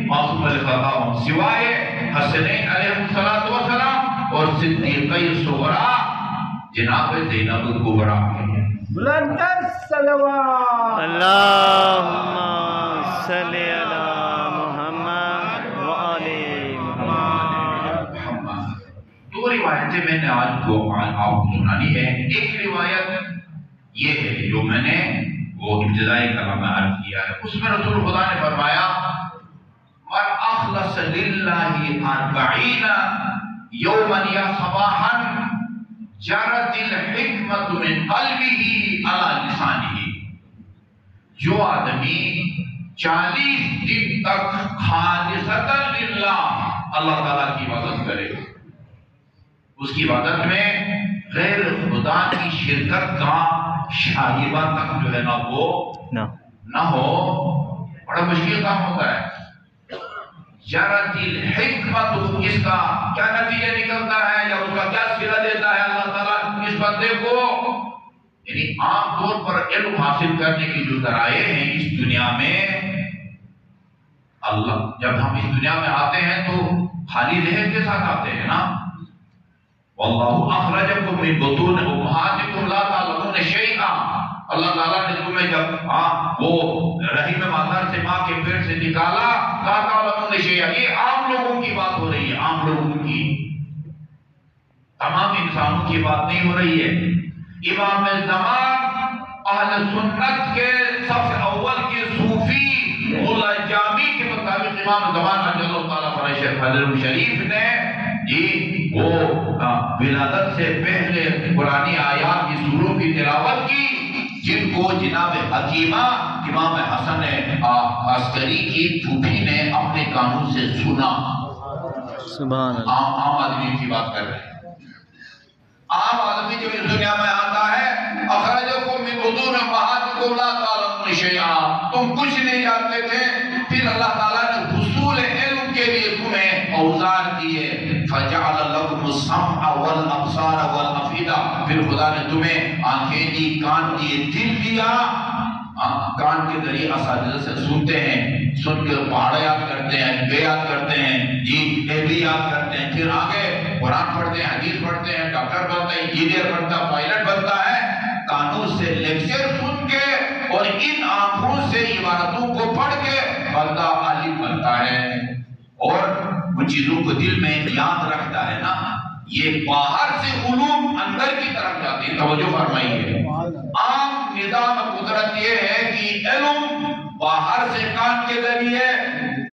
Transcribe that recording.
معصوم الخطا ہوں، سوائے حسنین علیہ السلام اور صدیقہ صغرا جناب زینب الکبریٰ۔ بلندر صلوات اللہم صلی علی محمد وآل محمد۔ دو روایتیں میں نے آج آپ کو سنانی ہے۔ ایک روایت یہ ہے جو میں نے وہ ابتدائی کلام میں عرض کیا ہے، اس میں رسول خدا نے فرمایا من اخلص للہ 40 یوما یا صباحا جرت الحکمت من قلبہ علی لسانہ، جو آدمی 40 دن تک خالصتا للہ اللہ تعالیٰ کی عبادت کرے، اس کی عبادت میں غیر خدا کی شرکت کا شائبہ تک جو ہے نا وہ نہ ہو، بڑا مشکل کام ہوتا ہے۔ جرت الحکمت، اس کا کیا نتیجہ نکلتا ہے یا اس کا کیا صلہ دیتا ہے اللہ تعالیٰ اس بندے کو؟ یعنی عام طور پر علم حاصل کرنے کی جو ذرائع ہیں اس دنیا میں، اللہ جب ہم اس دنیا میں آتے ہیں تو خالی ذہن کے ساتھ آتے ہیں نا، واللہ اخرجکم من بطون امہاتکم لا تعلمون شیئا، اللہ تعالیٰ نے تمہیں جب وہ رحم مادر سے ماں کے پیٹ سے نکالا، لا تعلمون شیئا، یہ عام لوگوں کی بات ہو رہی ہے، عام لوگوں کی، تمام انسانوں کی بات نہیں ہو رہی ہے۔ امام زمان اہل سنت کے سب سے اول کے صوفی ملا جامی کے مطابق امام زمان رضی اللہ تعالیٰ فرشت حضرت شریف نے وہ ولادت سے پہلے قرآنی آیات کی سوروں کی تلاوت کی، جن کو جناب حکیمہ امام حسن عسکری کی پھوپھی نے اپنے کانوں سے سنا۔ سبحان اللہ، عام آدمی کی بات کر رہے ہیں۔ عام آدمی جب اس دنیا میں آتا ہے، اخرجکم من بطون امہاتکم لا تعلمون شیئا، تم کچھ نہیں جانتے تھے، پھر اللہ تعالیٰ نے حصول علم کے لیے تمہیں اوزار دیے، فجعل لکم السمع والابصار والافئدہ، پھر خدا نے تمہیں آنکھیں دی، کان دیے، دل دیا، کان کے ذریعے اساتذہ سے سنتے ہیں، سن کر پہاڑے یاد کرتے ہیں، بے یاد کرتے ہیں، جی اے بھی یاد کرتے ہیں، پھر آگے قرآن پڑھتے ہیں، حدیث پڑھتے ہیں، ڈاکٹر بنتا ہے، انجینئر بنتا ہے، پائلٹ بنتا ہے، کانوں سے لیکچر سن کے اور ان آنکھوں سے عبارتوں کو پڑھ کے بندہ عالم بنتا ہے، اور ان چیزوں کو دل میں یاد رکھتا ہے نا۔ یہ باہر سے علوم اندر کی طرف جاتی ہے، توجہ فرمائیے۔ عام نظام قدرت یہ ہے کہ علم باہر سے کان کے ذریعے